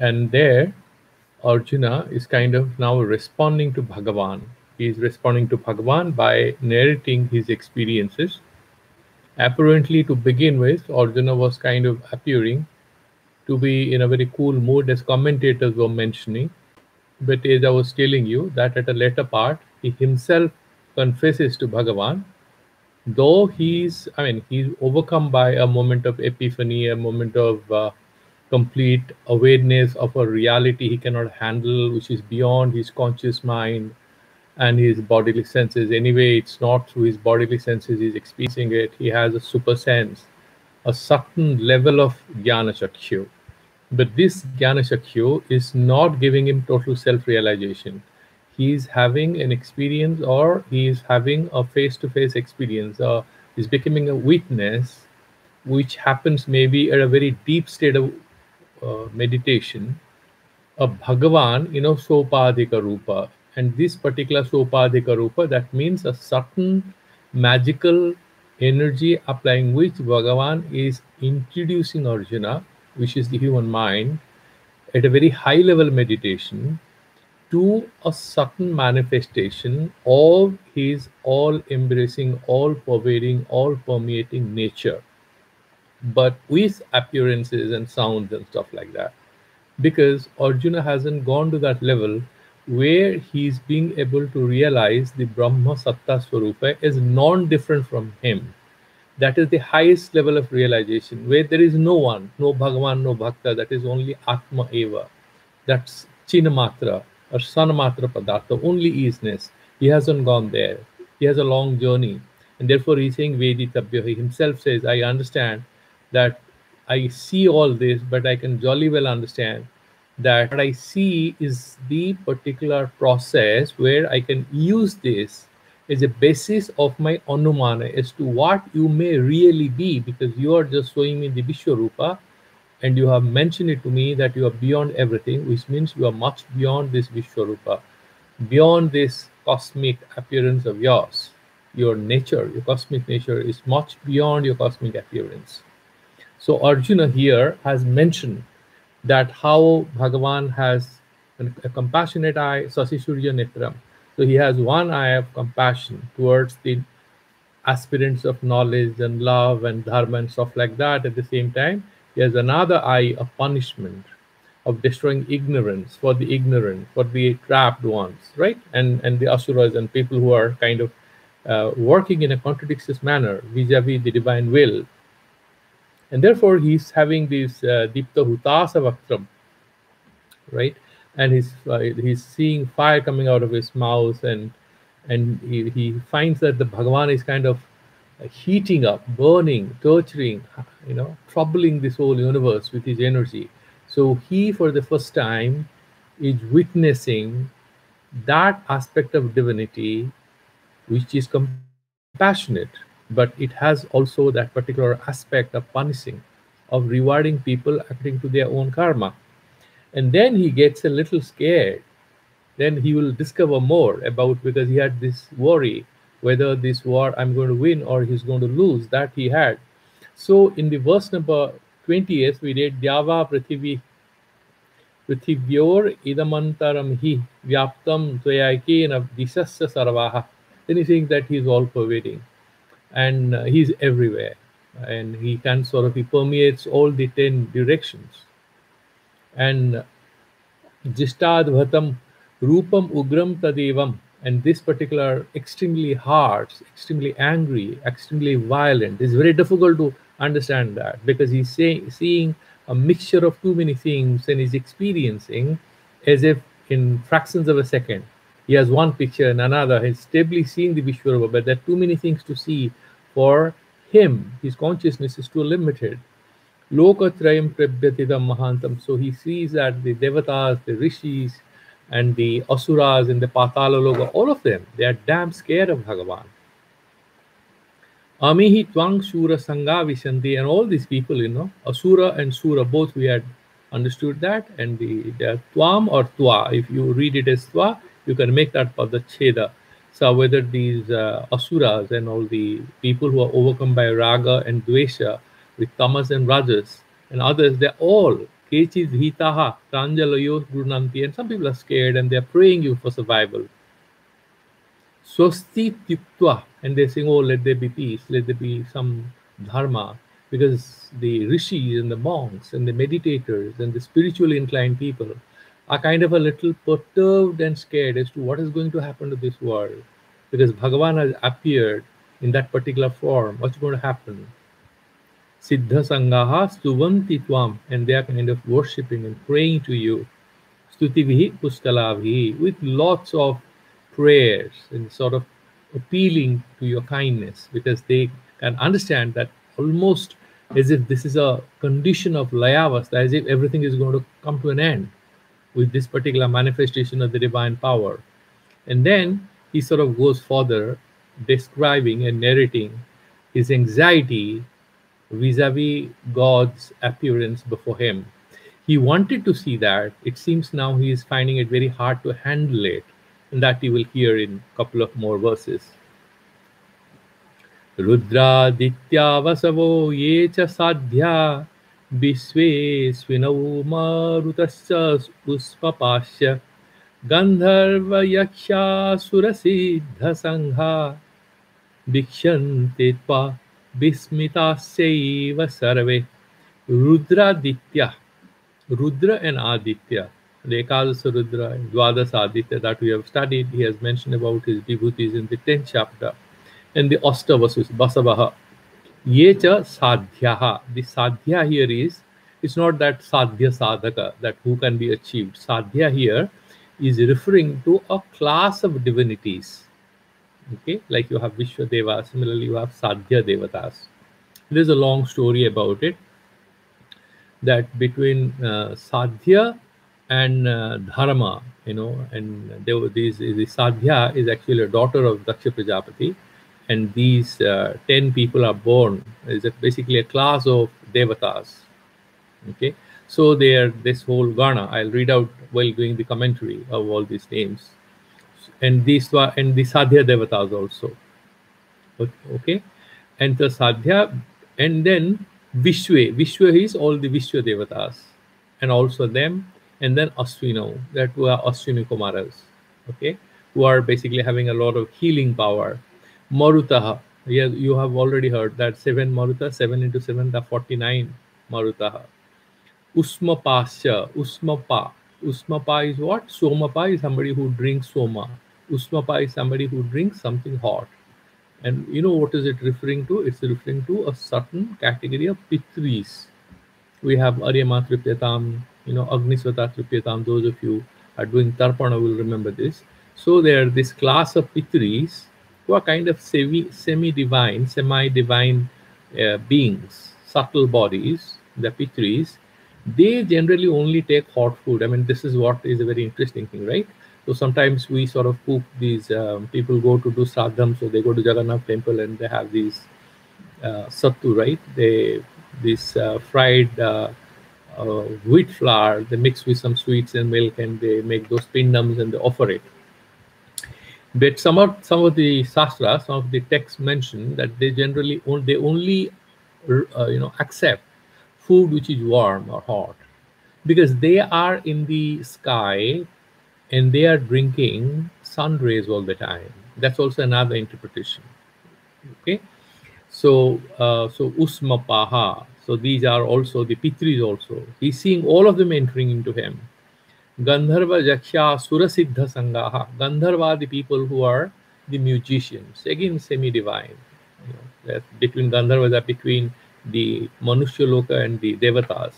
And there, Arjuna is kind of now responding to Bhagavan. He is responding to Bhagavan by narrating his experiences. Apparently, to begin with, Arjuna was kind of appearing to be in a very cool mood, as commentators were mentioning. But as I was telling you, that at a later part, he himself confesses to Bhagavan, though he's overcome by a moment of epiphany, a moment of complete awareness of a reality he cannot handle, which is beyond his conscious mind and his bodily senses. Anyway, it's not through his bodily senses he's experiencing it. He has a super sense, a certain level of jnana chakshu. But this jnana chakshu is not giving him total self-realization. He is having an experience, or he is having a face-to-face experience, or is becoming a witness, which happens maybe at a very deep state of meditation, a Bhagavan, Sopadhika Rupa. And this particular Sopadhika Rupa, that means a certain magical energy applying which Bhagavan is introducing Arjuna, which is the human mind, at a very high level meditation to a certain manifestation of his all embracing, all pervading, all permeating nature, but with appearances and sounds and stuff like that. Because Arjuna hasn't gone to that level where he's being able to realize the Brahma Satta Swarupa is non-different from him. That is the highest level of realization, where there is no one, no Bhagavan, no Bhakta, that is only Atma Eva. That's Chinamatra or Sanamatra Padartha, only isness. He hasn't gone there. He has a long journey. And therefore he's saying Veditabhya. He himself says, I understand that I see all this, but I can jolly well understand that what I see is the particular process where I can use this as a basis of my anumana as to what you may really be, because you are just showing me the Vishwarupa and you have mentioned it to me that you are beyond everything, which means you are much beyond this Vishwarupa, beyond this cosmic appearance of yours. Your nature, your cosmic nature is much beyond your cosmic appearance. So Arjuna here has mentioned that how Bhagavan has a compassionate eye, Sasisurya Netram. So he has one eye of compassion towards the aspirants of knowledge and love and dharma and stuff like that. At the same time, he has another eye of punishment, of destroying ignorance, for the ignorant, for the trapped ones, right? And the asuras and people who are kind of working in a contradictious manner vis-a-vis the divine will. And therefore, he's having this Dipta Hutasa Vaktram, right? And he's seeing fire coming out of his mouth, and he finds that the Bhagavan is kind of heating up, burning, torturing, troubling this whole universe with his energy. So he, for the first time, is witnessing that aspect of divinity, which is compassionate, but it has also that particular aspect of punishing, of rewarding people according to their own karma. And then he gets a little scared. Then he will discover more about, because he had this worry whether this war I'm going to win or he's going to lose, that he had. So in the verse number 20th, we read Dyava Prithivyor idamantaram hi vyaptam tvayakena disasya sarvaha. Then he's saying that he's all pervading and he's everywhere, and he can sort of, he permeates all the 10 directions. And Jistadvatam Rupam Ugram Tadevam, and this particular extremely harsh, extremely angry, extremely violent, is very difficult to understand that, because he's seeing a mixture of too many things, and he's experiencing as if in fractions of a second. He has one picture and another. He's stably seeing the Vishwarupa, but there are too many things to see for him. His consciousness is too limited. Lokatrayam Prabhyatidam Mahantam. So he sees that the Devatas, the Rishis, and the Asuras in the Patala Loka, all of them, they are damn scared of Bhagavan. Amihi Twang Sura Sangha Vishanti, and all these people, Asura and Sura, both we had understood that, and the Twam or Twa, if you read it as Twa, you can make that for the Cheda. So whether these Asuras and all the people who are overcome by Raga and Dvesha, with Tamas and Rajas and others, they're all Kechid hitaha pranjalayo grunanti, and some people are scared and they are praying you for survival. Swasti Tiktva, and they're saying, oh, let there be peace, let there be some dharma, because the rishis and the monks and the meditators and the spiritually inclined people are kind of a little perturbed and scared as to what is going to happen to this world, because Bhagavan has appeared in that particular form. What's going to happen? Siddha Sangaha Stuvanti Tvam, and they are kind of worshipping and praying to you. Stutivihi Puskalavihi, with lots of prayers and sort of appealing to your kindness, because they can understand that almost as if this is a condition of layavasta, as if everything is going to come to an end with this particular manifestation of the divine power. And then he sort of goes further, describing and narrating his anxiety vis-a-vis God's appearance before him. He wanted to see that. It seems now he is finding it very hard to handle it, and that you will hear in a couple of more verses. Rudraditya vasavo ye cha sadhya visve svinau marutasya puspapasya gandharva yaksha surasiddha sangha vikshante tva vismitasaiva sarve. Rudraditya, Rudra and Aditya, the Ekadasa Rudra and Dwadasa Aditya that we have studied. He has mentioned about his vibhutis in the 10th chapter. And the Astavasus, Basavaha. Yecha Sadhyaha. The Sadhya here is, it's not that Sadhya Sadhaka, that who can be achieved. Sadhya here is referring to a class of divinities. Okay, like you have Vishwadeva, similarly you have Sadhya Devatas. There's a long story about it, that between sadhya and dharma, and there were these. The sadhya is actually a daughter of Daksha Prajapati, and these 10 people are born. Is basically a class of devatas. Okay, so they are this whole Gana. I'll read out while doing the commentary of all these names, and these were and the sadhya devatas also. Okay, and the sadhya, and then Vishwa is all the Vishwa Devatas, and also them, and then Aswino, that were Aswini Kumaras, okay, who are basically having a lot of healing power. Marutaha, yeah, you have already heard that 7 Maruta, 7 into 7, the 49 Marutaha. Usmapasya, Usmapa is what? Somapa is somebody who drinks Soma. Usmapa is somebody who drinks something hot. And you know what is it referring to? It's referring to a certain category of pitris. We have Aryama Tripyatam, Agnisvata Tripyatam. Those of you are doing Tarpana will remember this. So there are this class of pitris who are kind of semi-divine, semi-divine beings, subtle bodies, the pitris. They generally only take hot food. I mean, this is what is a very interesting thing, right? So sometimes we sort of cook these, people go to do sadham, so they go to Jagannath temple and they have these sattu, right? This fried wheat flour, they mix with some sweets and milk, and they make those pindams and they offer it. But some of the sastras, some of the texts mention that they generally only accept food which is warm or hot, because they are in the sky and they are drinking sun rays all the time. That's also another interpretation. Okay, so Usmapaha. So these are also the Pitris also. He's seeing all of them entering into him. Gandharva Jaksha Surasiddha Sangaha. Gandharva, the people who are the musicians, again semi-divine. That between Gandharvas are between the Manushya Loka and the Devatas.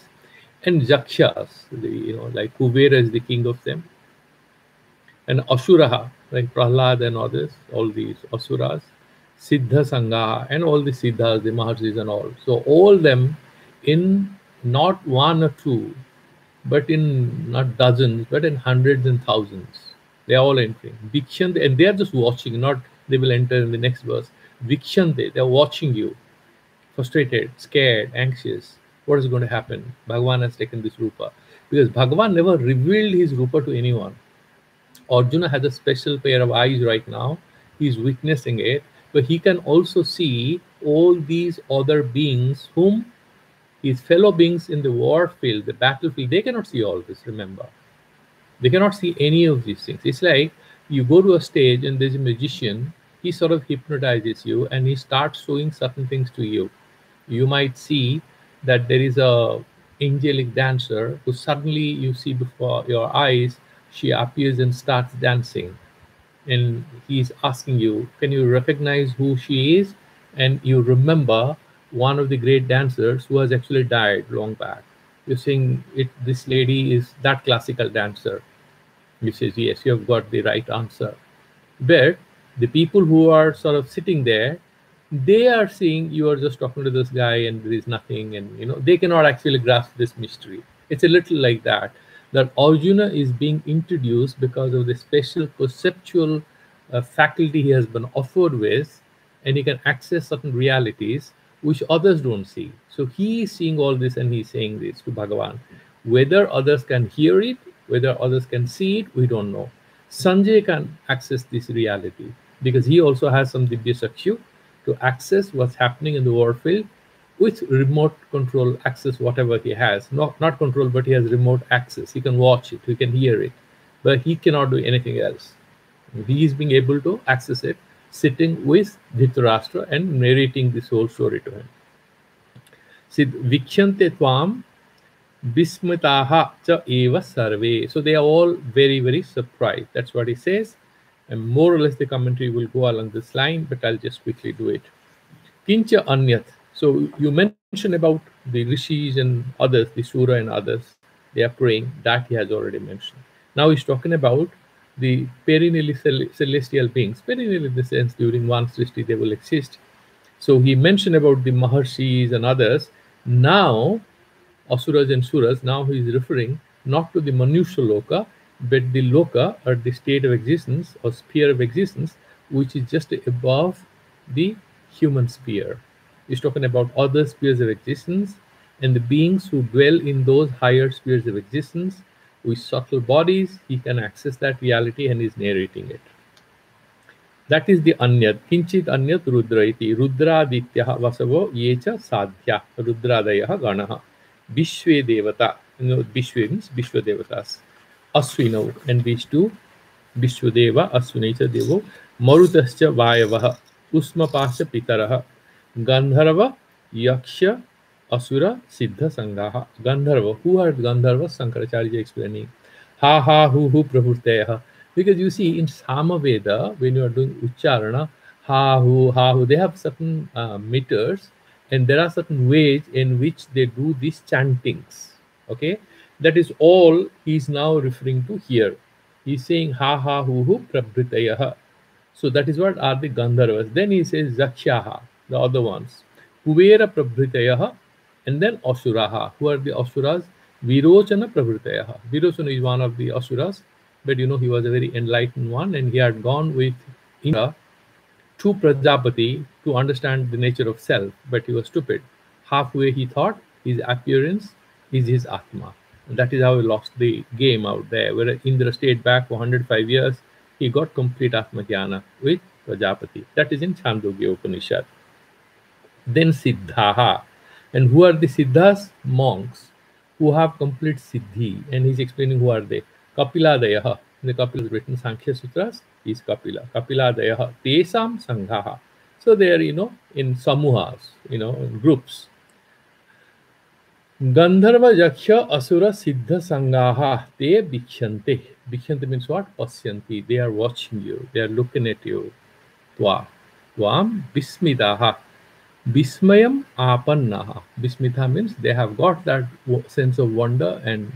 And Jakshas, like Kubera is the king of them. And Asuraha, like Prahlad and others, all these Asuras, Siddha Sangha, and all the Siddhas, the Maharshis and all. So all them in not one or two, but in not dozens, but in hundreds and thousands. They are all entering. Vikshante, and they are just watching, not they will enter in the next verse. Vikshante, they are watching you, frustrated, scared, anxious. What is going to happen? Bhagavan has taken this Rupa. Because Bhagavan never revealed his Rupa to anyone. Arjuna has a special pair of eyes right now. He's witnessing it, but he can also see all these other beings whom His fellow beings in the war field, the battlefield, they cannot see all this, remember. They cannot see any of these things. It's like you go to a stage and there's a magician, he sort of hypnotizes you and he starts showing certain things to you. You might see that there is a angelic dancer who suddenly you see before your eyes, she appears and starts dancing. And he's asking you, can you recognize who she is? And you remember one of the great dancers who has actually died long back. You're saying this lady is that classical dancer. He says, yes, you have got the right answer. But the people who are sort of sitting there, they are seeing you are just talking to this guy and there is nothing, and they cannot actually grasp this mystery. It's a little like that Arjuna is being introduced because of the special perceptual faculty he has been offered with, and he can access certain realities which others don't see. So he is seeing all this and he's saying this to Bhagavan. Whether others can hear it, whether others can see it, we don't know. Sanjay can access this reality because he also has some Dibya Sakshu to access what's happening in the warfield with remote control access, whatever he has. Not control, but he has remote access. He can watch it, he can hear it, but he cannot do anything else. He is being able to access it sitting with Dhritarashtra and narrating this whole story to him. Sid vikhyante tvam Bismitaha cha eva sarve. So they are all very, very surprised. That's what he says. And more or less the commentary will go along this line, but I'll just quickly do it. Kincha anyat. So you mentioned about the rishis and others, the Sura and others, they are praying. That he has already mentioned. Now he's talking about the perennially celestial beings. Perennial in the sense during one Srishti they will exist. So he mentioned about the Maharshis and others. Now Asuras and Suras, now he is referring not to the Manusha Loka, but the Loka or the state of existence or sphere of existence, which is just above the human sphere. He's talking about other spheres of existence and the beings who dwell in those higher spheres of existence with subtle bodies. He can access that reality and is narrating it. That is the Anyat. Kinchit Anyat Rudraiti. Rudradityaha Vasavo Yecha Sadhya. Rudradayah Ganaha. Vishwe Devata, Vishwe means Vishwa Devatas, Aswino, and these two, Vishwadeva, Aswinecha Devo, Marutascha Vayavaha, Usmapasha Pitaraha, Gandharva, Yaksha, Asura, Siddha Sangaha. Gandharva, who are Gandharva? Sankaracharya explaining. Ha ha hu prabhuteha. Because you see in Samaveda, when you are doing Ucharana, ha hu, they have certain meters. And there are certain ways in which they do these chantings. Okay, that is all he's now referring to here. He's saying ha ha hu prabhritayaha. So that is what are the Gandharvas. Then he says Zakshaha, the other ones. Kuvera prabhritayaha, and then Asuraha. Who are the Asuras? Virochana prabhritayaha. Virochana is one of the Asuras, but he was a very enlightened one, and he had gone with Indra to Prajapati to understand the nature of self, but he was stupid. Halfway he thought his appearance is his Atma. And that is how he lost the game out there. Where Indra stayed back for 105 years, he got complete Atma Jnana with Prajapati. That is in Chandogya Upanishad. Then Siddhaha. And who are the Siddhas? Monks who have complete Siddhi. And he's explaining who are they. Kapiladayaha. The Kapila is written Sankhya Sutras, is Kapila. Kapiladaya Tesam Sanghaha. So they are, in samuhas, in groups. Gandharva Yaksha Asura Siddha Sangaha Te Bikhyante. Bikhyante means what? Pasyanti. They are watching you. They are looking at you. Twa. Tvam Bismitaha. Bismayam Apannaha. Bismita means they have got that sense of wonder and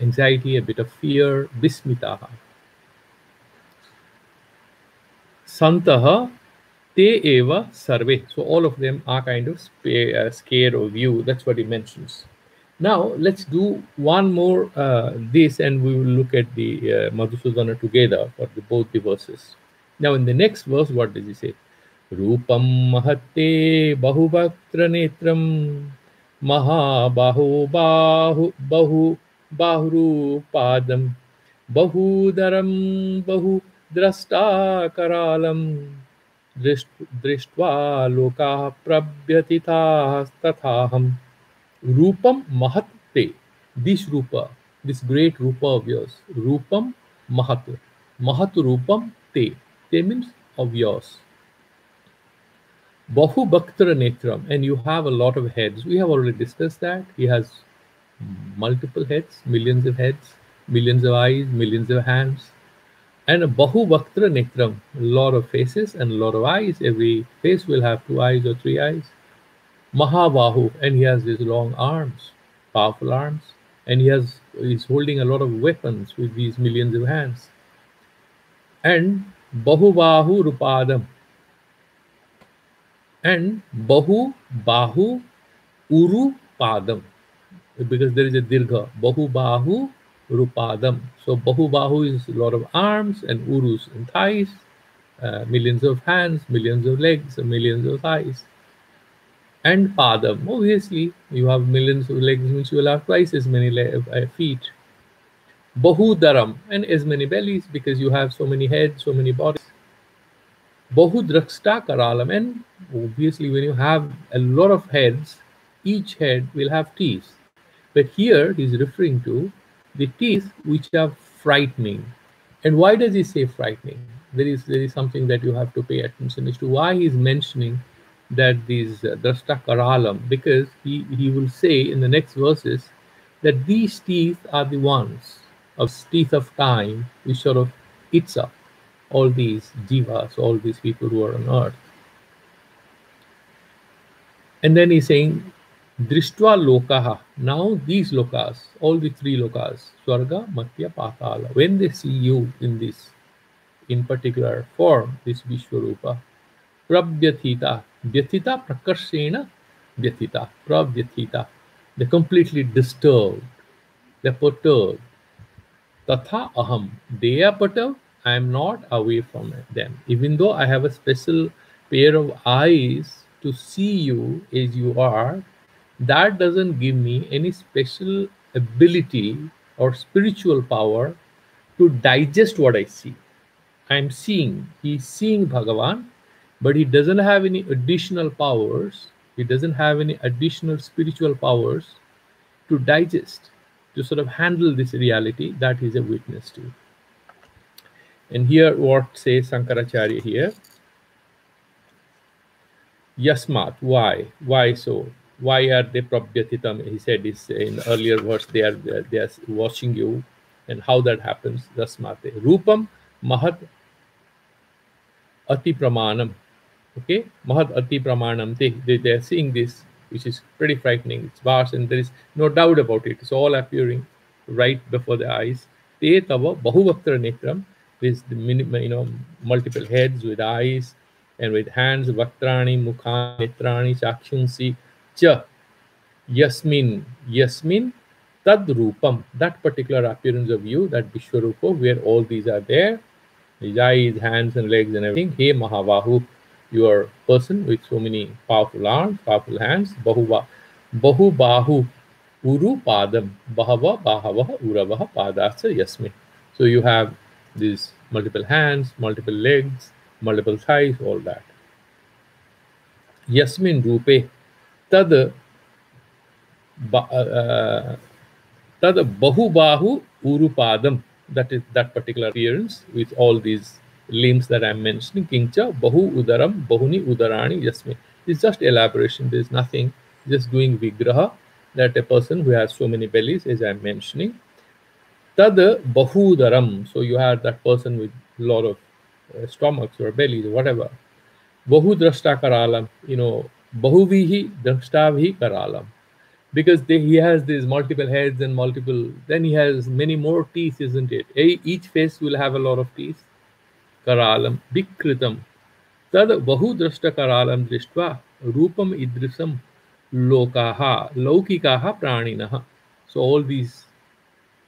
anxiety, a bit of fear. Bismitaha. Santaha te eva sarve. So all of them are kind of scared of you. That's what he mentions. Now let's do one more this, and we will look at the Madhusudana together for both the verses. Now in the next verse, what does he say? Rupam mahatte bahubhaktra netram mahabaho bahu bahrupadam bahudaram bahu drashta karalam drishtva loka prabhyatithas tathaham. Rupam Mahat Te. This Rupa, this great Rupa of yours. Rupam Mahat. Mahat Rupam Te. Te means of yours. Bahu Bhaktara Netram, and you have a lot of heads. We have already discussed that. He has multiple heads, millions of heads, millions of eyes, millions of hands. And a Bahu Bhaktara Netram, a lot of faces and a lot of eyes. Every face will have 2 eyes or 3 eyes. Mahabahu, and he has these long arms, powerful arms, and he's holding a lot of weapons with these millions of hands. And Bahu Rupadam, and Bahu Bahu Uru Padam, because there is a dirgha. Bahu Bahu Rupadam. So Bahu Bahu is a lot of arms, and Urus and thighs, millions of hands, millions of legs, and millions of thighs. And Padam, obviously, you have millions of legs, means you will have twice as many feet. Bahudaram, and as many bellies, because you have so many heads, so many bodies. Bahudraksta Karalam, and obviously, when you have a lot of heads, each head will have teeth. But here he's referring to the teeth which are frightening. And why does he say frightening? There is something that you have to pay attention as to why he's mentioning that these Drashta Karalam, because he will say in the next verses that these teeth are the ones of teeth of time which sort of eats up all these jivas, all these people who are on earth. And then he's saying, Drishtva lokaha. Now these lokas, all the 3 lokas, Swarga, Matya, Patala, when they see you in this, in particular form, this Vishwarupa, Prabhyathita, Vyathita Prakarshena, Vyathita, Prabhyathita, they're completely disturbed, they're perturbed. Tatha aham, they are perturbed, I am not away from them. Even though I have a special pair of eyes to see you as you are, that doesn't give me any special ability or spiritual power to digest what I see. I'm seeing, he's seeing Bhagavan, but he doesn't have any additional powers. He doesn't have any additional spiritual powers to digest, to sort of handle this reality that he's a witness to. And here, what says Sankaracharya here? Yasmat, why? Why so? Why are they prabhyatitam? He said this in the earlier verse, they are watching you, and how that happens. Yasmate. Rupam Mahat Ati Pramanam. Okay, Mahat Ati Pramanam. They are seeing this, which is pretty frightening. It's vast, and there is no doubt about it. It's all appearing right before the eyes. Te tava bahuvaktra netram, with the multiple heads with eyes and with hands, vaktrani, mukhani, netrani, chakshunsi, cha, yasmin, tad rupam, that particular appearance of you, that Vishwarupa, where all these are there, his eyes, hands, and legs, and everything. Hey Mahavahu, you are a person with so many powerful arms, powerful hands. Bahu Bahu Uru Padam, Bahava Bahava Uravaha Padasa Yasmin. So you have these multiple hands, multiple legs, multiple thighs, all that. Yasmin Rupe Tad Bahu Bahu Urupadam, that is that particular appearance with all these limbs that I'm mentioning. Kincha Bahu Udaram Bahuni Udarani Yasmin. It's just elaboration, there's nothing, just doing Vigraha, that a person who has so many bellies, as I'm mentioning. Tad Bahudaram, so you have that person with a lot of stomachs or bellies or whatever. Bahu Drashta Karalam, Bahuvihi Drashtavihi Karalam. Because he has these multiple heads and multiple, then he has many more teeth, isn't it? Each face will have a lot of teeth. Karalam, Bikritam. Tad Bahudrashta Karalam Drishtva, Rupam Idrisam, Laukikaha Praninaha. So all these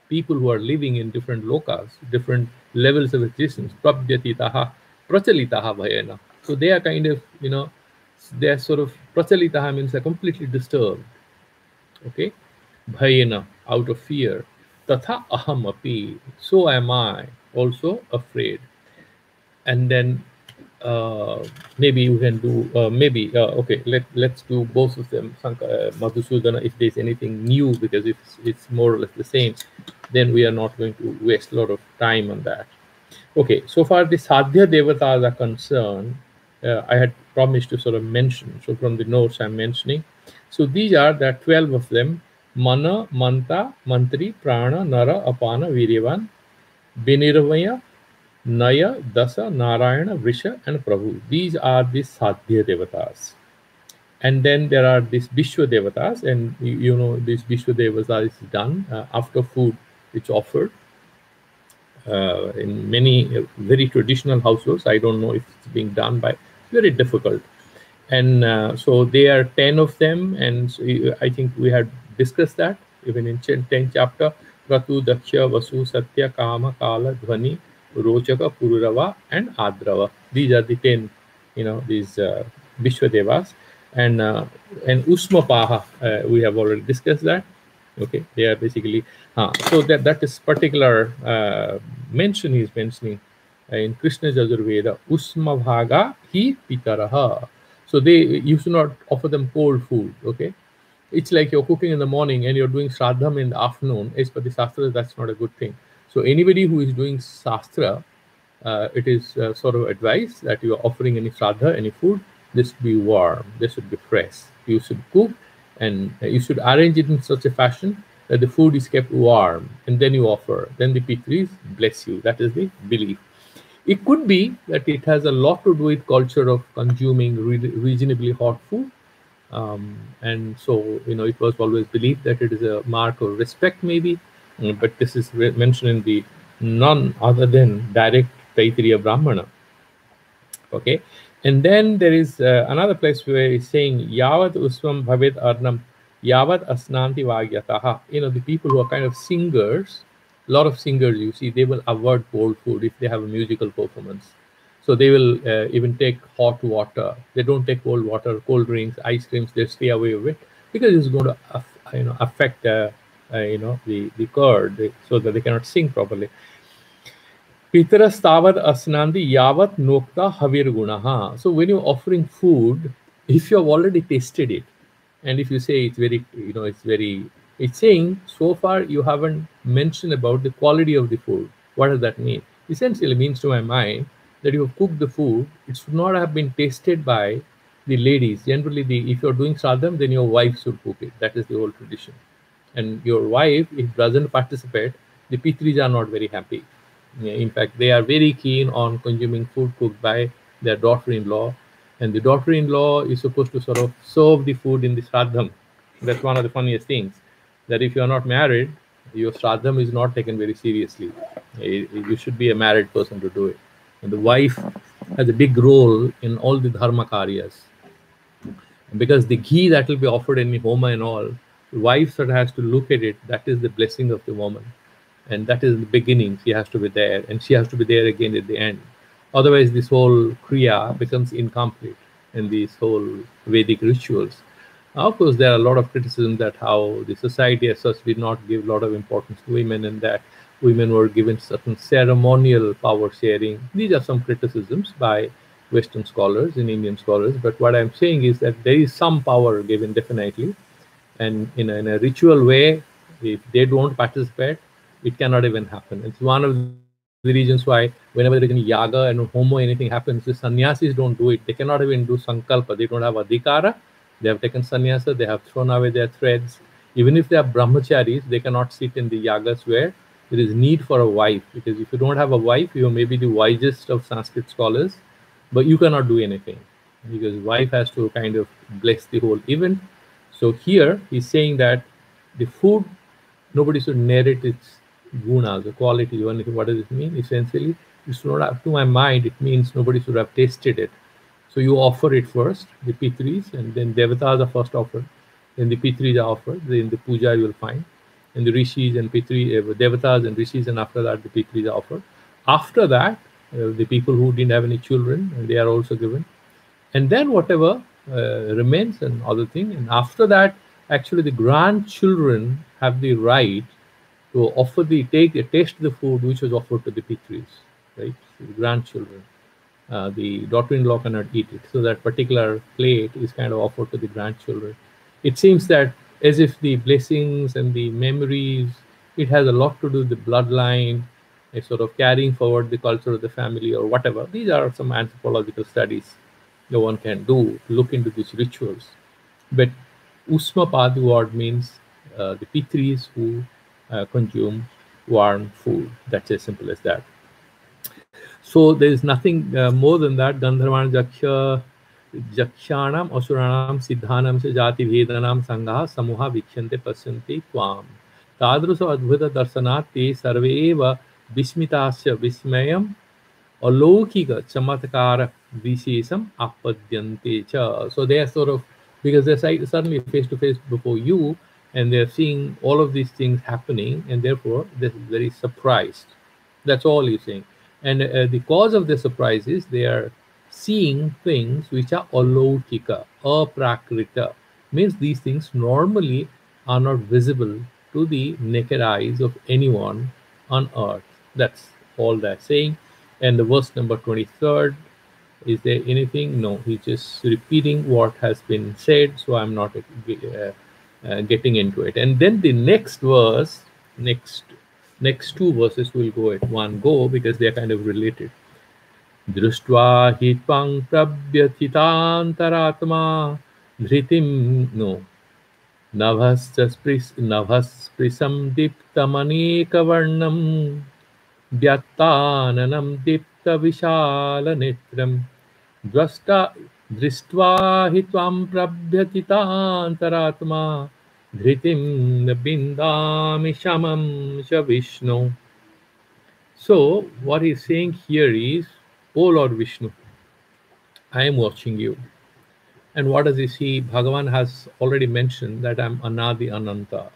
people who are living in different lokas, different levels of existence, Prabhyatitaha, Prachalitaha Bhayana. So they are kind of, they are sort of, Prachalitaha means they're completely disturbed. Okay, bhayana, out of fear. Tatha aham api, so am I also afraid. And then maybe we can do okay, let's do both of them, Madhusudana, if there's anything new, because if it's more or less the same, then we are not going to waste a lot of time on that. Okay, so far the Sadhya Devatas are concerned, I had promised to sort of mention. So from the notes I'm mentioning. So these are, there are 12 of them: Mana, Manta, Mantri, Prana, Nara, Apana, Viryavan, Binirvaya, Naya, Dasa, Narayana, Vrisha, and Prabhu. These are the Sadhya Devatas. And then there are these Vishwa Devatas, and you know, these Vishwa Devatas is done after food it's offered in many very traditional households. I don't know if it's being done by, very difficult. And so there are 10 of them, and so I think we had discussed that even in 10th chapter: Kratu, Daksha, Vasu, Satya, Kama, Kala, Dhvani, Rochaka, Pururava, and Adrava. These are the 10, you know, these Vishwadevas. And Usmapaha, we have already discussed that. Okay, they are basically so that is particular mention he is mentioning in Krishna Yajurveda, Usma Bhaga hi Pitaraha. So they, you should not offer them cold food. Okay, it's like you're cooking in the morning and you're doing Shraddham in the afternoon. As per the Shastra, that's not a good thing. So anybody who is doing Shastra, it is sort of advised that you are offering any Shraddha, any food, this should be warm, this should be fresh. You should cook, and you should arrange it in such a fashion that the food is kept warm, and then you offer. Then the Pitris bless you. That is the belief. It could be that it has a lot to do with culture of consuming reasonably hot food. And so, you know, it was always believed that it is a mark of respect, maybe. But this is mentioned in the none other than direct Taittiriya Brahmana. Okay. And then there is another place where it's saying, Yavad Usvam Bhavid Arnam, Yavad Asnanti Vagyataha. You know, the people who are kind of singers, a lot of singers, you see, they will avoid cold food if they have a musical performance. So they will even take hot water. They don't take cold water, cold drinks, ice creams. They stay away with it because it's going to affect the chord, so that they cannot sing properly. Pitaras tavad asnandi yavat nokta havir gunaha. So when you're offering food, if you have already tasted it, and if you say it's very, it's saying so far you haven't mentioned about the quality of the food. What does that mean? Essentially means to my mind that you have cooked the food, it should not have been tasted by the ladies. Generally, if you're doing sadham, then your wife should cook it. That is the whole tradition. And your wife, if doesn't participate, the Pitris are not very happy. In fact, they are very keen on consuming food cooked by their daughter-in-law, and the daughter-in-law is supposed to sort of serve the food in the Shraddham. That's one of the funniest things, that if you are not married, your Shraddham is not taken very seriously. You should be a married person to do it. And the wife has a big role in all the dharma karyas. Because the ghee that will be offered in the homa and all, the wife sort of has to look at it. That is the blessing of the woman. And that is the beginning. She has to be there, and she has to be there again at the end. Otherwise, this whole kriya becomes incomplete in these whole Vedic rituals. Of course, there are a lot of criticism that how the society as such did not give a lot of importance to women, and that women were given certain ceremonial power sharing. These are some criticisms by Western scholars and Indian scholars. But what I'm saying is that there is some power given, definitely. And in a ritual way, if they don't participate, it cannot even happen. It's one of the reasons why whenever there is any yaga and homo, anything happens, the sannyasis don't do it. They cannot even do sankalpa. They don't have adhikara. They have taken sannyasa. They have thrown away their threads. Even if they are brahmacharis, they cannot sit in the yagas where there is need for a wife. Because if you don't have a wife, you may be the wisest of Sanskrit scholars, but you cannot do anything because wife has to kind of bless the whole event. So here he's saying that the food, nobody should narrate its gunas, the quality. What does it mean? Essentially, it should not have, to my mind, it means nobody should have tasted it. So you offer it first, the Pitris, and then Devatas are first offered. Then the Pitris are offered. Then the puja you will find. And the Rishis and Pitri, Devatas and Rishis, and after that the Pitris are offered. After that, the people who didn't have any children, they are also given. And then whatever remains and other thing. And after that, actually the grandchildren have the right to offer taste the food which was offered to the Pitris, right? So the grandchildren. The daughter-in-law cannot eat it. So that particular plate is kind of offered to the grandchildren. It seems that as if the blessings and the memories, it has a lot to do with the bloodline, a sort of carrying forward the culture of the family or whatever. These are some anthropological studies that one can do to look into these rituals. But Usmapad word means the Pitris who consume warm food. That's as simple as that. So there is nothing more than that. Gandharvan Jakshanam Asuranam Siddhanam Se Jati Vedanam Sangaha Samuha Vikshante Pasyanti Tvam. Tadrusa Adbhuta Darsanat Te Sarveva Vismitasya Vismayam Alokika Chamatkara Vishesam Apadyante Cha. So they are sort of, because they're suddenly face to face before you and they're seeing all of these things happening, and therefore they're very surprised. That's all he's saying. And the cause of the surprise is they are seeing things which are alokika, aprakrita. Means these things normally are not visible to the naked eyes of anyone on earth. That's all they're saying. And the verse number 23rd, is there anything? No, he's just repeating what has been said, so I'm not getting into it. And then the next verse, next two verses will go at one go because they're kind of related. Društva hitpang prabhyathitantaratma dhritim no navhasprisam diptamanekavarnam vyattananam diptavishalanetram drashta drishtva hi tvam prabhyatitantaratma dhritim bindami shamam sha Vishnu. So what he's saying here is, O Lord Vishnu, I am watching you. And what does he see? Bhagavan has already mentioned that I'm Anadi Ananta.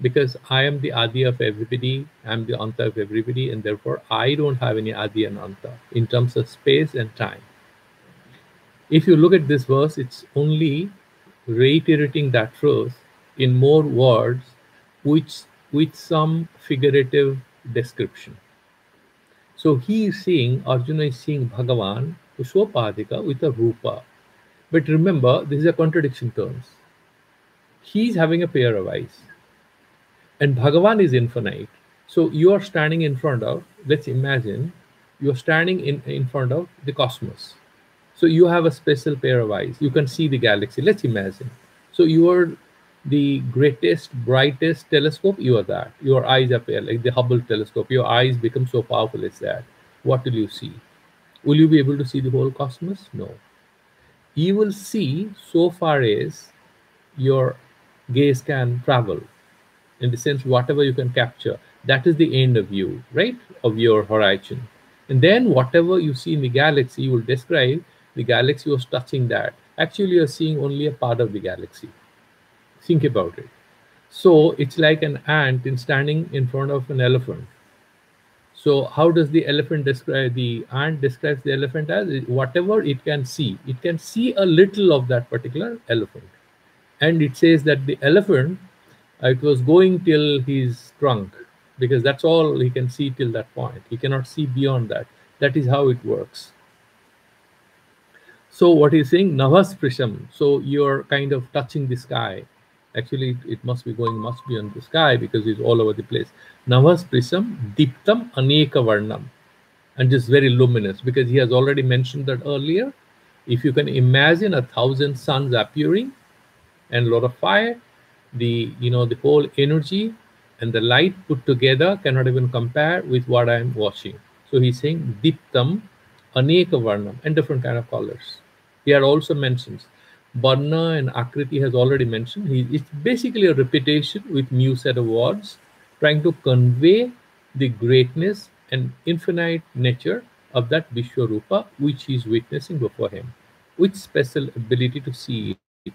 Because I am the Adi of everybody, I'm the Anta of everybody, and therefore I don't have any Adi and Anta in terms of space and time. If you look at this verse, it's only reiterating that truth in more words, which with some figurative description. So he is seeing, Arjuna is seeing Bhagavan, Usvapadika, with a Rupa. But remember, this is a contradiction terms. He is having a pair of eyes. And Bhagavan is infinite. So you are standing in front of, let's imagine, you are standing in front of the cosmos. So you have a special pair of eyes. You can see the galaxy. Let's imagine. So you are the greatest, brightest telescope. You are that. Your eyes appear like the Hubble telescope. Your eyes become so powerful as that. What will you see? Will you be able to see the whole cosmos? No. You will see so far as your gaze can travel. In the sense, whatever you can capture, that is the end of you, right? Of your horizon. And then whatever you see in the galaxy, you will describe the galaxy was touching that. Actually, you're seeing only a part of the galaxy. Think about it. So it's like an ant in standing in front of an elephant. So how does the elephant describe, the ant describes the elephant as whatever it can see. It can see a little of that particular elephant. And it says that the elephant, it was going till his trunk, because that's all he can see till that point. He cannot see beyond that. That is how it works. So what he's saying, Navas Prisham. So you're kind of touching the sky. Actually, it must be going much beyond the sky because it's all over the place. Navas Prisham Diptam Aneka Varnam. And just very luminous, because he has already mentioned that earlier. If you can imagine 1,000 suns appearing and a lot of fire, the whole energy and the light put together cannot even compare with what I'm watching. So he's saying Diptam Aneka Varnam, and different kind of colors. He had also mentions Varna and Akriti has already mentioned. It's basically a repetition with new set of words trying to convey the greatness and infinite nature of that Vishwarupa which he is witnessing before him, with special ability to see it.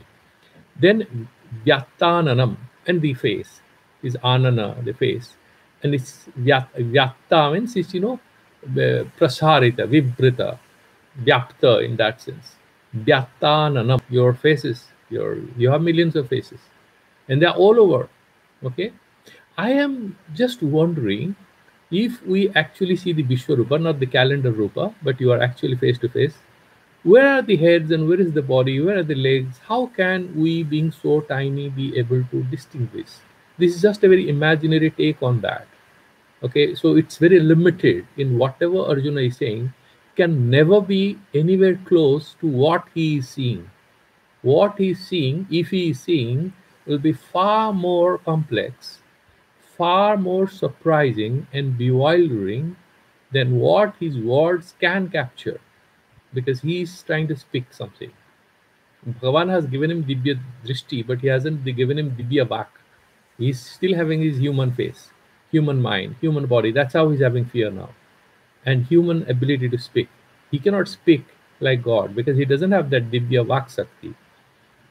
Then Vyattananam, and the face is Anana, the face, and it's Vyatta means it's Prasarita, Vibrita, Vyapta in that sense. Vyattananam, your faces, you have millions of faces, and they're all over. Okay, I am just wondering, If we actually see the Vishwarupa, not the calendar Rupa, but you are actually face to face, where are the heads and where is the body? Where are the legs? How can we, being so tiny, be able to distinguish? This is just a very imaginary take on that. Okay, so it's very limited in whatever Arjuna is saying, can never be anywhere close to what he is seeing. What he is seeing, if he is seeing, will be far more complex, far more surprising and bewildering than what his words can capture, because he is trying to speak something. Bhagavan has given him Dibya Drishti, but he hasn't given him Dibya Vak. He's still having his human face, human mind, human body. That's how he's having fear now. And human ability to speak. He cannot speak like God because he doesn't have that Dibya Vak Sakti.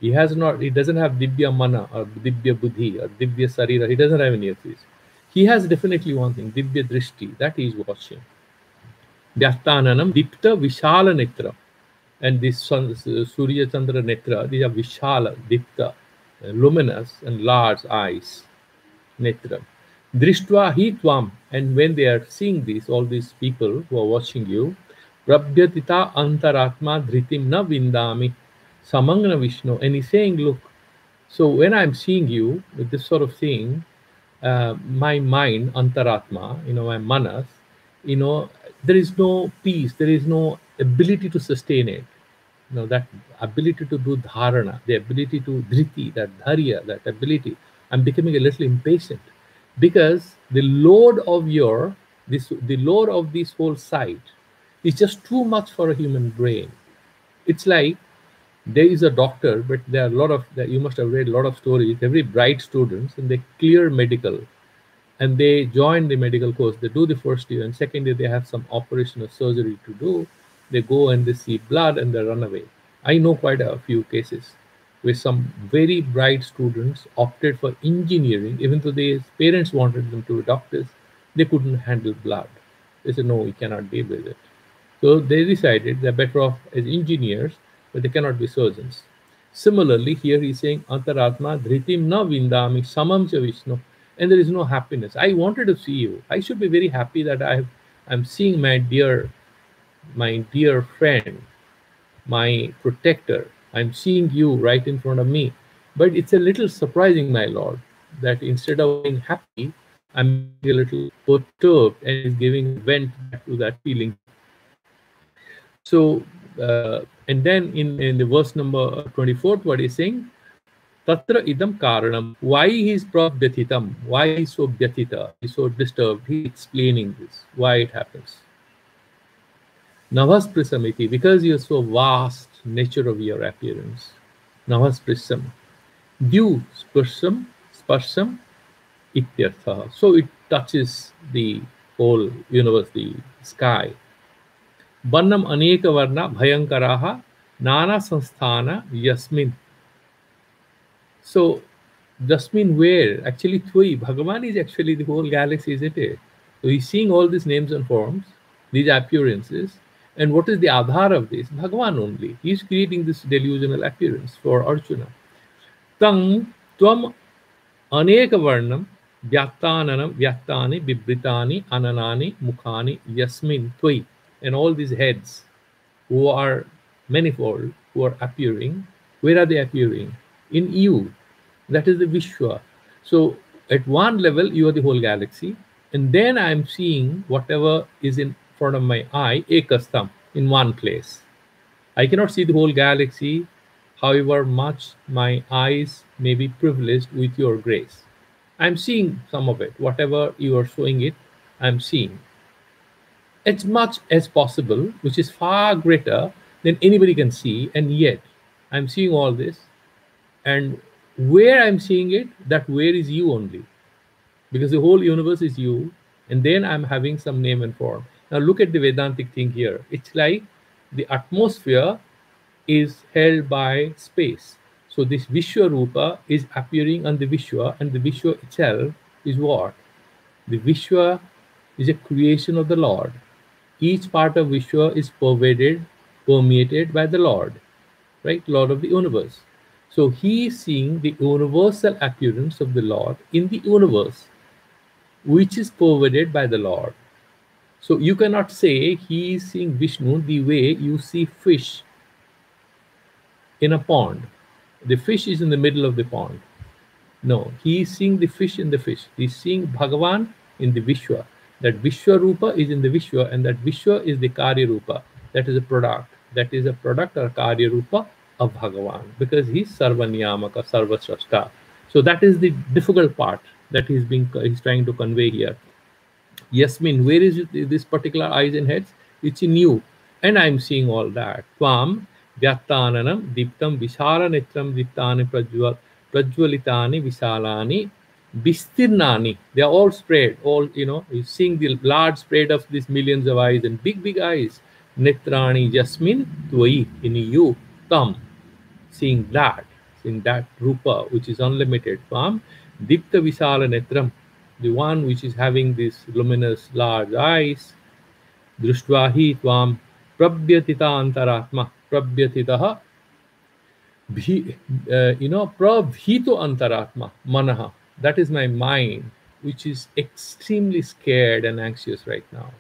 He doesn't have Dibya Mana or Dibya Buddhi or Dibya Sarira. He doesn't have any of these. He has definitely one thing, Dibya Drishti, that he is watching. Vyasthananam Dipta Vishala Netra. And this Surya Chandra Netra, these are Vishala, Dipta, luminous and large eyes. Netra. Drishtva hi tvam. And when they are seeing this, all these people who are watching you, Prabhyatita antaratma dhritim na vindami samangna Vishnu. And he's saying, look, so when I'm seeing you with this sort of thing, my mind, antaratma, my manas, there is no peace, there is no ability to sustain it. That ability to do dharana, the ability to dhriti, that dharya, that ability, I'm becoming a little impatient because the load of the load of this whole site is just too much for a human brain. It's like there is a doctor, but there are a lot of, you must have read a lot of stories, very bright students, and they clear medical, and they join the medical course. They do the first year, and second year they have some operation or surgery to do. They go and they see blood and they run away. I know quite a few cases where some very bright students opted for engineering, even though their parents wanted them to be doctors. They couldn't handle blood. They said, no, we cannot deal with it. So they decided they're better off as engineers, but they cannot be surgeons. Similarly, here he's saying, Antaratma dhritim na vindami samam cha Vishnu. And there is no happiness. I wanted to see you. I should be very happy that I'm seeing my dear friend, my protector. I'm seeing you right in front of me. But it's a little surprising, my Lord, that instead of being happy, I'm a little perturbed and is giving vent to that feeling. So, and then in the verse number 24, what he's saying, Tatra idam karanam. Why he's prabhyathitam? Why he's so bhyatita? He's so disturbed. He's explaining this, why it happens. Navas prisamiti, because you're so vast, nature of your appearance. Navas prisam. Dyu sparsam ityartha. So it touches the whole universe, the sky. Varnam aneka varna bhayankaraha nana sanstana yasmin. So Jasmin where? Actually Thui. Bhagavan is actually the whole galaxy, isn't it? So he's seeing all these names and forms, these appearances. And what is the adhar of this? Bhagavan only. He's creating this delusional appearance for Arjuna. Tang tvam aneka varnam vyattananam vyattani bibritani ananani mukhani yasmin Thui. And all these heads who are manifold, who are appearing, where are they appearing? In you. That is the Vishwa. So at one level, you are the whole galaxy. And then I'm seeing whatever is in front of my eye, ekastam, in one place. I cannot see the whole galaxy, however much my eyes may be privileged with your grace. I'm seeing some of it. Whatever you are showing it, I'm seeing. As much as possible, which is far greater than anybody can see, and yet I'm seeing all this. And where I'm seeing it, that where is you only. Because the whole universe is you, and then I'm having some name and form. Now look at the Vedantic thing here. It's like the atmosphere is held by space. So this Vishwarupa is appearing on the Vishwa, and the Vishwa itself is what? The Vishwa is a creation of the Lord. Each part of Vishwa is permeated by the Lord, right? Lord of the universe. So he is seeing the universal appearance of the Lord in the universe. which is pervaded by the Lord. So you cannot say he is seeing Vishnu the way you see fish in a pond. The fish is in the middle of the pond. No, he is seeing the fish in the fish. He's seeing Bhagavan in the Vishwa. That Vishwa Rupa is in the Vishwa, and that Vishwa is the Karya Rupa. That is a product. That is a product or Karya Rupa of Bhagavan, because he's Sarvanyamaka, Sarvasrashta. So that is the difficult part that he's trying to convey here. Yasmin, where is it, this particular eyes and heads? It's in you. And I'm seeing all that. Tvam vyattananam diptam vishala netram diptani prajwalitani visalani bistirnani. They are all spread. All, you're seeing the large spread of these millions of eyes and big, big eyes. Netrani Yasmin tvai, in you. Tam. Seeing that rupa, which is unlimited. Tvam dipta visala netram, the one which is having these luminous large eyes. Drishtvahi tvam prabhyatita antaratma, prabhyatitaha prabhito antaratma manaha. That is my mind, which is extremely scared and anxious right now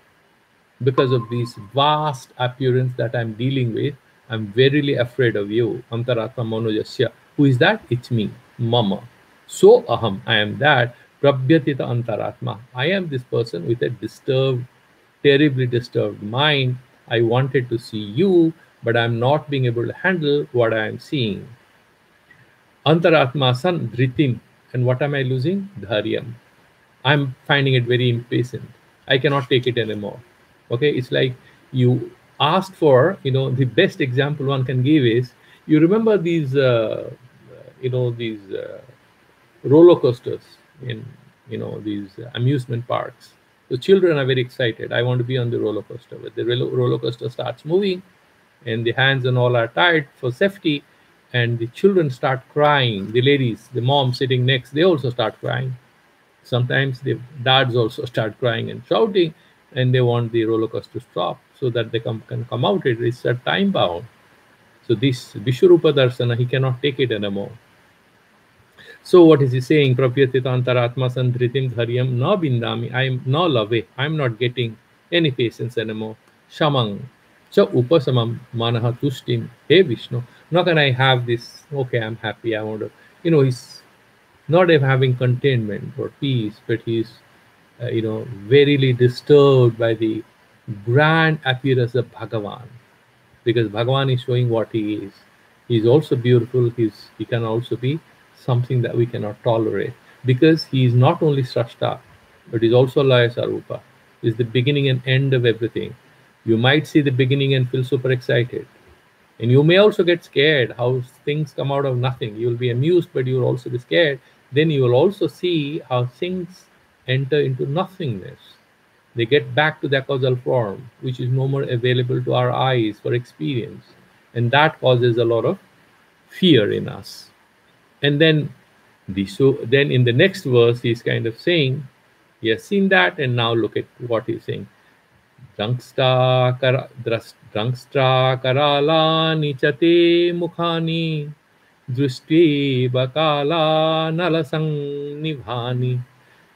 because of this vast appearance that I'm dealing with. I'm verily afraid of you. Antaratma manojasya. Who is that? It's me, mama. So aham, I am that. Prabhyatita antaratma. I am this person with a disturbed, terribly disturbed mind. I wanted to see you, but I'm not being able to handle what I am seeing. Antaratma san dhritim. And what am I losing? Dharyam. I'm finding it very impatient. I cannot take it anymore. Okay, it's like you asked for, the best example one can give is, you remember these, roller coasters in, these amusement parks. So children are very excited. I want to be on the roller coaster. But the roller coaster starts moving, and the hands and all are tied for safety, and the children start crying. The ladies, the mom sitting next, they also start crying. Sometimes the dads also start crying and shouting, and they want the roller coaster to stop so that they can come out. It is a time bound. So this Vishwarupa Darsana, he cannot take it anymore. So what is he saying? Prapyatita antaratma sandhritim dharyam na bindami. I am no love. I am not getting any patience anymore. Shamang cha upasamam manaha tushtim. Hey Vishnu, now can I have this? Okay, I'm happy. I want to, he's not having contentment or peace, but he's, verily disturbed by the grand appearance of Bhagavan, because Bhagavan is showing what he is. He's also beautiful. He can also be something that we cannot tolerate, because he is not only Srashta, but he's also Laya Sarupa. He's the beginning and end of everything. You might see the beginning and feel super excited. And you may also get scared how things come out of nothing. You'll be amused, but you'll also be scared. Then you will also see how things enter into nothingness. They get back to their causal form, which is no more available to our eyes for experience. And that causes a lot of fear in us. And then in the next verse, he's kind of saying, he has seen that, and now look at what he's saying. Drangstra karala nichate mukhani drushti bakala nalasang nivhani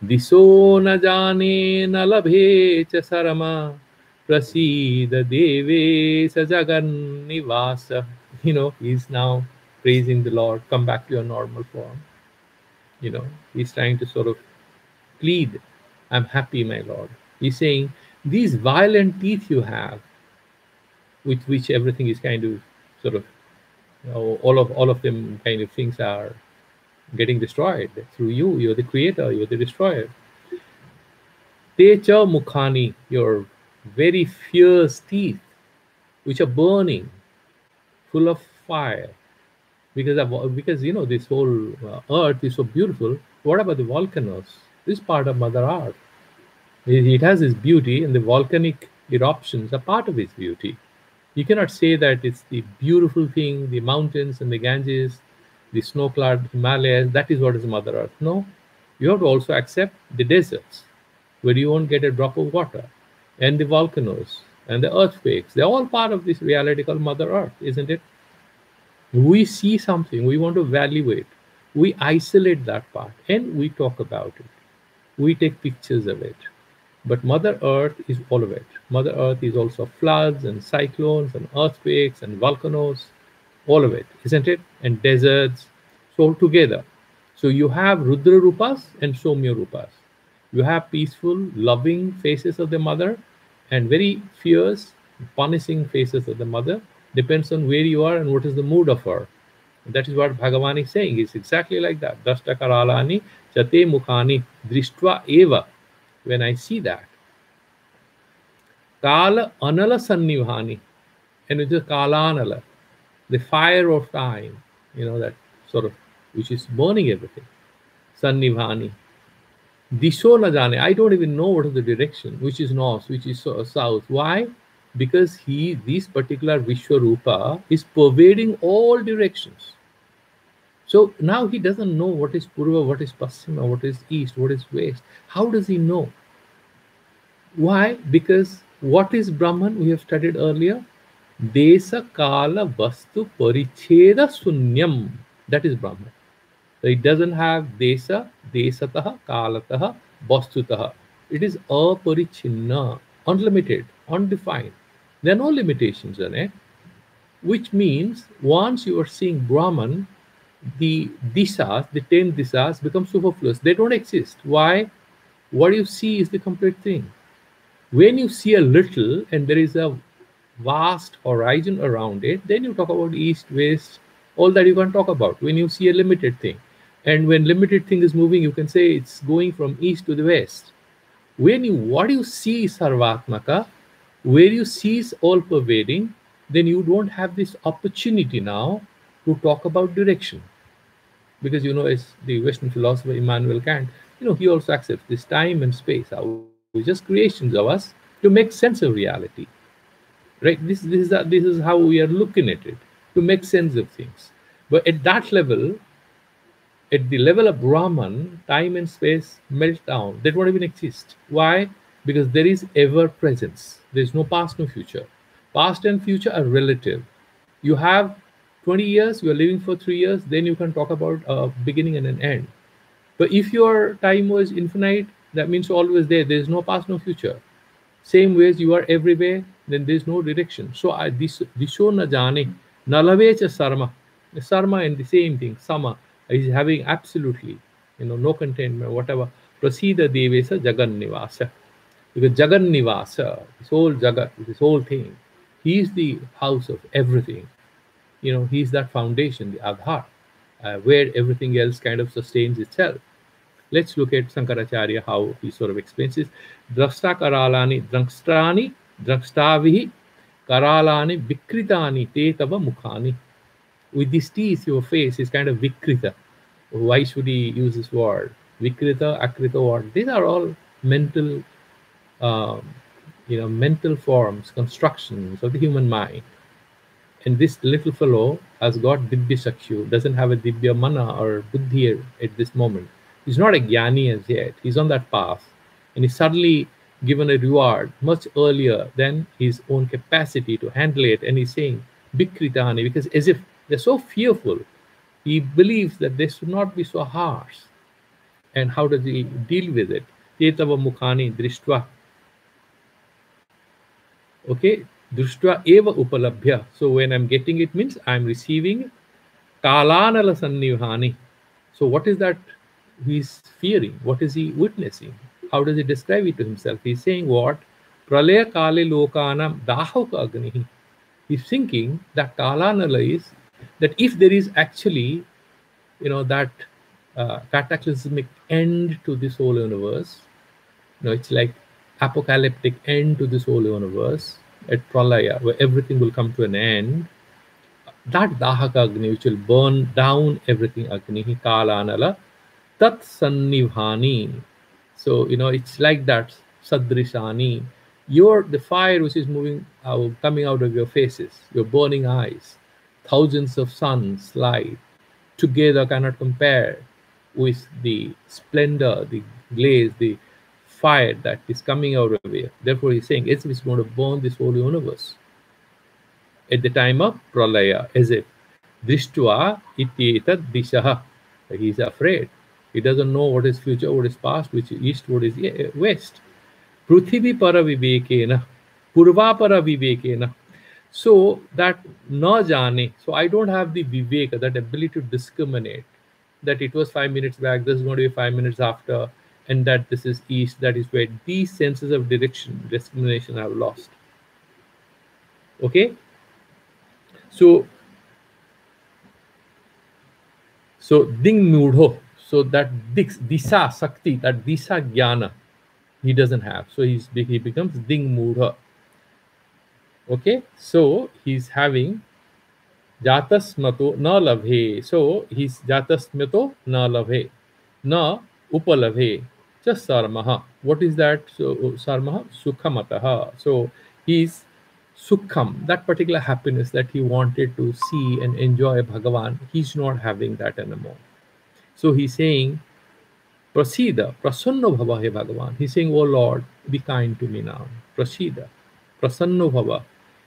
diso na jane nalabhe cha sarama prasida deve sajagan nivasa. He's now praising the Lord. Come back to your normal form. He's trying to sort of plead. I'm happy, my Lord. He's saying, these violent teeth you have, with which everything is kind of sort of, all of them kind of things are getting destroyed through you. You're the creator, you're the destroyer. Techa mukhani, your very fierce teeth, which are burning, full of fire. Because this whole earth is so beautiful. What about the volcanoes? This part of Mother Earth. It has its beauty, and the volcanic eruptions are part of its beauty. You cannot say that it's the beautiful thing, the mountains and the Ganges, the snow-clad Himalayas, that is what is Mother Earth. No, you have to also accept the deserts, where you won't get a drop of water, and the volcanoes, and the earthquakes. They're all part of this reality called Mother Earth, isn't it? We see something, we want to evaluate. We isolate that part, and we talk about it. We take pictures of it. But Mother Earth is all of it. Mother Earth is also floods and cyclones and earthquakes and volcanoes, all of it, isn't it? And deserts, so all together. So you have Rudra Rupas and Somya Rupas. You have peaceful, loving faces of the mother and very fierce, punishing faces of the mother. Depends on where you are and what is the mood of her. That is what Bhagavan is saying. It's exactly like that. Dashta karalani chate mukhani drishtva eva. When I see that, Kala Anala Sannivhani, and it is Kalanala, the fire of time, that sort of, which is burning everything. Sannivhani. Disho na jane, I don't even know what is the direction, which is north, which is south. Why? Because this particular Vishwarupa is pervading all directions. So now he doesn't know what is Purva, what is Paschima, what is east, what is west. How does he know? Why? Because what is Brahman? We have studied earlier. Desa Kala Vastu Paricheda Sunyam. That is Brahman. So it doesn't have Desa, Desataha, Kalataha, Vastutaha. It is aparichina, unlimited, undefined. There are no limitations on it. Which means once you are seeing Brahman, the disas, the 10 disas become superfluous. They don't exist. Why? What you see is the complete thing. When you see a little and there is a vast horizon around it, then you talk about east, west, all that you can talk about. When you see a limited thing, and when limited thing is moving, you can say it's going from east to the west. What you see is Sarvatmaka, where you see is all pervading, then you don't have this opportunity now to talk about direction. Because as the Western philosopher Immanuel Kant, he also accepts this time and space are just creations of us to make sense of reality. Right? This is how we are looking at it, to make sense of things. But at that level, at the level of Brahman, time and space melt down. They don't even exist. Why? Because there is ever presence. There is no past, no future. Past and future are relative. You have 20 years, you are living for 3 years, then you can talk about a beginning and an end. But if your time was infinite, that means always there. There is no past, no future. Same way as you are everywhere, then there is no direction. So disho na jane, nalavecha sarma. The sarma and the same thing, sama, is having absolutely, no containment, whatever. Prasida devesa jagan nivasa. Because jagan nivasa, this whole jagat, this whole thing, he is the house of everything. He is that foundation, the adhar, where everything else kind of sustains itself. Let's look at Sankaracharya, how he sort of explains this. Drashta karalani drakstrani drakstavihi karalani vikritani te tava mukhani. With these teeth, your face is kind of vikrita. Why should he use this word? Vikrita, akrita word. These are all mental, mental forms, constructions of the human mind. And this little fellow has got Dibya Sakshu, doesn't have a Dibya Mana or Buddhi at this moment. He's not a Jnani as yet. He's on that path. And he's suddenly given a reward much earlier than his own capacity to handle it. And he's saying, Bikritani, because as if they're so fearful, he believes that they should not be so harsh. And how does he deal with it? Tetava Mukhani Drishtva. Okay, Drishtva eva upalabhya. So when I'm getting it means I'm receiving kalanala sannivhani. So what is that he's fearing? What is he witnessing? How does he describe it to himself? He's saying what? Pralaya kale lokanam dahoka agnihi. He's thinking that kalanala is that if there is actually, that cataclysmic end to this whole universe, it's like apocalyptic end to this whole universe at Pralaya, where everything will come to an end. That Dahaka Agni, which will burn down everything, Agni, Kalanala, Tat Sannivhani. So, it's like that, Sadrishani. You're the fire which is moving out, coming out of your faces, your burning eyes, thousands of suns light together cannot compare with the splendor, the glaze, the fire that is coming out of it. Therefore, he's saying it's going to burn this whole universe. At the time of Pralaya, as if Drishtva ityetad dishaha. He's afraid. He doesn't know what is future, what is past, which is east, what is west. Prithvi para vivekena, purva para vivekena. So that na jane, so I don't have the viveka, that ability to discriminate that it was 5 minutes back, this is going to be 5 minutes after, and that this is east, that is west. These senses of direction, discrimination I've lost. Okay? So ding mudho, so that disa sakti, that disa jnana, he doesn't have. So he becomes ding mudha. Okay, so he's having jatasmato na labhe. So he's jatasmato na labhe, na upalabhe cha sarmaha. What is that? So sarmaha sukhamataha. So he's sukham, that particular happiness that he wanted to see and enjoy Bhagavan, he's not having that anymore. So he's saying, Prasida, prasanno bhava he Bhagavan. He's saying, oh Lord, be kind to me now. Prasida, prasanno bhava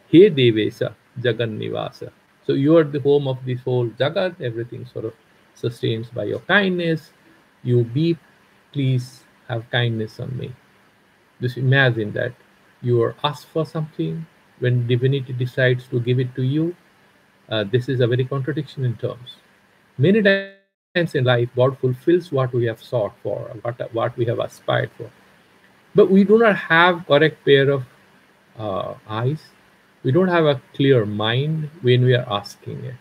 he devesa jagan nivasa. So you are the home of this whole jagat, everything sort of sustains by your kindness. You be, please have kindness on me. Just imagine that you are asked for something, when divinity decides to give it to you. This is a very contradiction in terms. Many times in life, God fulfills what we have sought for, what we have aspired for. But we do not have correct pair of eyes. We don't have a clear mind when we are asking it.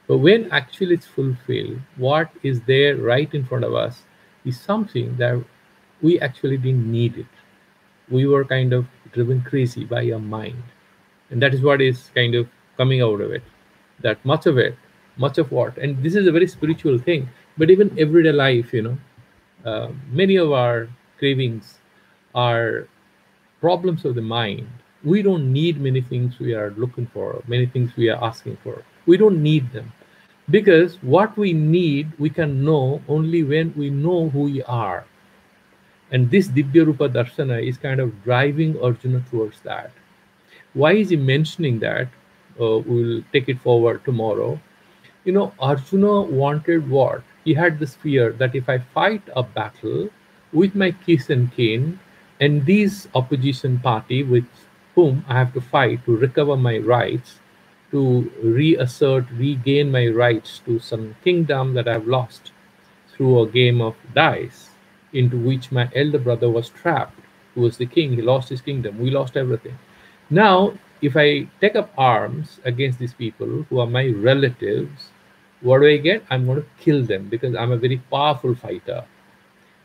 But when actually it's fulfilled, what is there right in front of us is something that we actually didn't need it. We were kind of driven crazy by our mind. And that is what is kind of coming out of it. That much of it, much of what, and this is a very spiritual thing, but even everyday life, many of our cravings are problems of the mind. We don't need many things we are looking for, many things we are asking for. We don't need them. Because what we need, we can know only when we know who we are. And this Divya Rupa Darshana is kind of driving Arjuna towards that. Why is he mentioning that? We'll take it forward tomorrow. Arjuna wanted what? He had this fear that if I fight a battle with my kith and kin, and these opposition party with whom I have to fight to recover my rights, to regain my rights to some kingdom that I've lost through a game of dice, into which my elder brother was trapped, who was the king. He lost his kingdom. We lost everything. Now, if I take up arms against these people who are my relatives, what do I get? I'm going to kill them because I'm a very powerful fighter.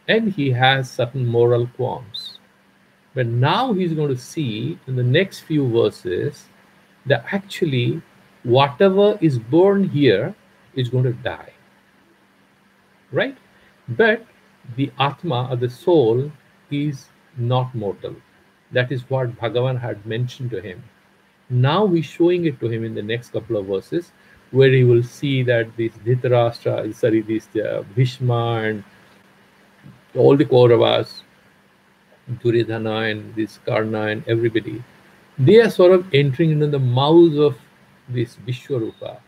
And he has certain moral qualms. But now he's going to see in the next few verses that actually whatever is born here is going to die. Right? But the Atma, or the soul, is not mortal. That is what Bhagavan had mentioned to him. Now he's showing it to him in the next couple of verses, where he will see that this Bhishma and all the Kauravas, Duryodhana and this Karna and everybody, they are sort of entering into the mouths of this Vishwarupa.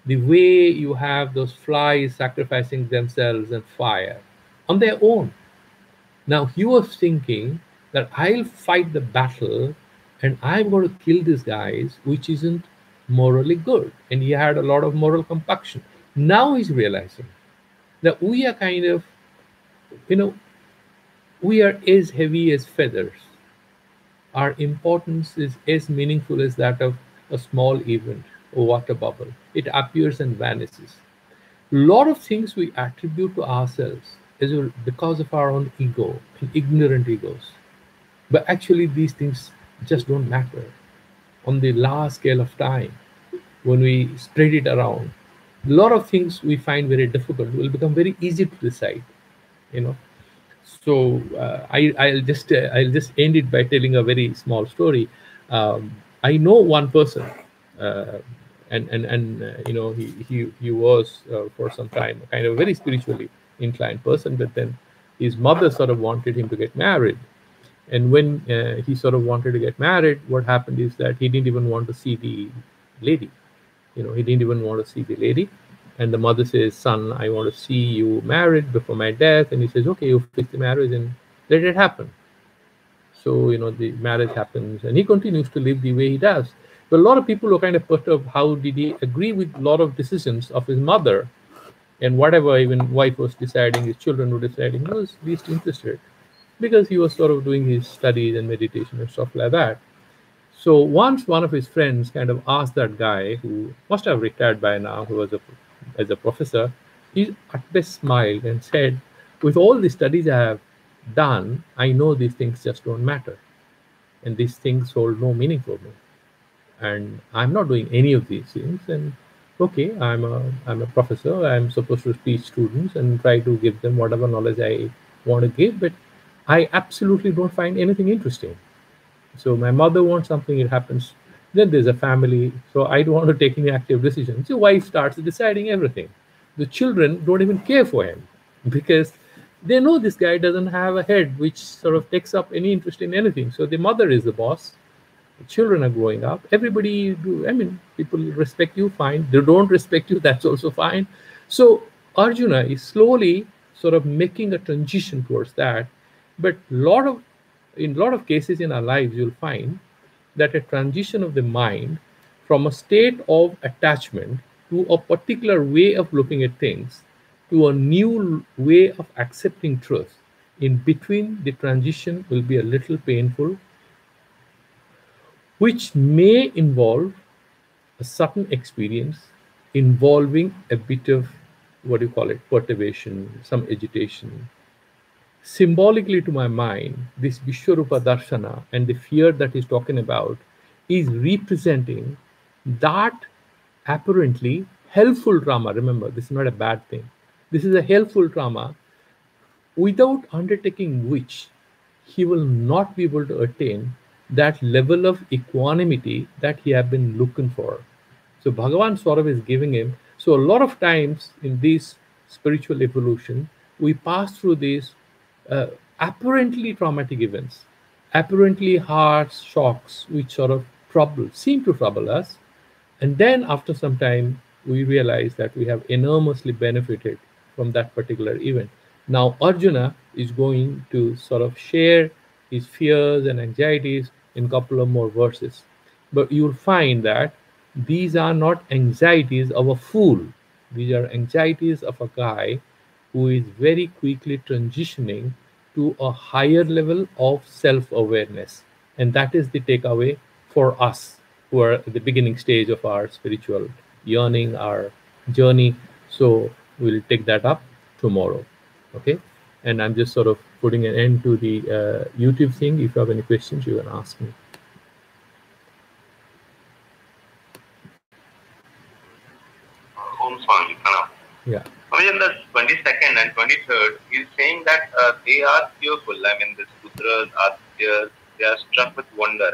The way you have those flies sacrificing themselves and fire on their own. Now he was thinking that I'll fight the battle and I'm going to kill these guys, which isn't morally good. And he had a lot of moral compunction. Now he's realizing that we are kind of, we are as heavy as feathers. Our importance is as meaningful as that of a small event or water bubble. It appears and vanishes. A lot of things we attribute to ourselves is because of our own ego, ignorant egos. But actually, these things just don't matter. On the large scale of time, when we spread it around, a lot of things we find very difficult will become very easy to decide. So I'll just end it by telling a very small story. I know one person, and he was for some time kind of a very spiritually inclined person, but then his mother sort of wanted him to get married. And when he sort of wanted to get married, what happened is that he didn't even want to see the lady. He didn't even want to see the lady. And the mother says, son, I want to see you married before my death. And he says, okay, you fix the marriage and let it happen. So, the marriage happens and he continues to live the way he does. But a lot of people are kind of perturbed. How did he agree with a lot of decisions of his mother and whatever even wife was deciding, his children were deciding, he was least interested because he was sort of doing his studies and meditation and stuff like that. So once one of his friends kind of asked that guy who must have retired by now, who was as a professor, he at best smiled and said, with all the studies I have done, I know these things just don't matter. And these things hold no meaning for me. And I'm not doing any of these things. And okay, I'm a professor. I'm supposed to teach students and try to give them whatever knowledge I want to give, but I absolutely don't find anything interesting. So my mother wants something, it happens. Then there's a family, so I don't want to take any active decisions. The wife starts deciding everything. The children don't even care for him because they know this guy doesn't have a head which sort of takes up any interest in anything. So the mother is the boss. The children are growing up. Everybody do. I mean, people respect you, fine. They don't respect you, that's also fine. So Arjuna is slowly sort of making a transition towards that. But in a lot of cases in our lives, you'll find that a transition of the mind from a state of attachment to a particular way of looking at things to a new way of accepting truth. In between, the transition will be a little painful, which may involve a certain experience involving a bit of what do you call it, perturbation, some agitation. Symbolically to my mind, this Vishwarupa Darshana and the fear that he's talking about is representing that apparently helpful trauma. Remember, this is not a bad thing. This is a helpful trauma without undertaking which he will not be able to attain that level of equanimity that he have been looking for. So Bhagavan sort of is giving him. So a lot of times in this spiritual evolution, we pass through these uh, apparently traumatic events, apparently hard shocks, which sort of seem to trouble us. And then after some time, we realize that we have enormously benefited from that particular event. Now, Arjuna is going to sort of share his fears and anxieties in a couple of more verses. But you'll find that these are not anxieties of a fool. These are anxieties of a guy who is very quickly transitioning to a higher level of self awareness. And that is the takeaway for us who are at the beginning stage of our spiritual yearning, our journey. So we'll take that up tomorrow. Okay. And I'm just sort of putting an end to the YouTube thing. If you have any questions, you can ask me. Home Swami, yeah. In the 22nd and 23rd, he's saying that they are fearful. I mean, the Sudras, Adityas, they are struck with wonder.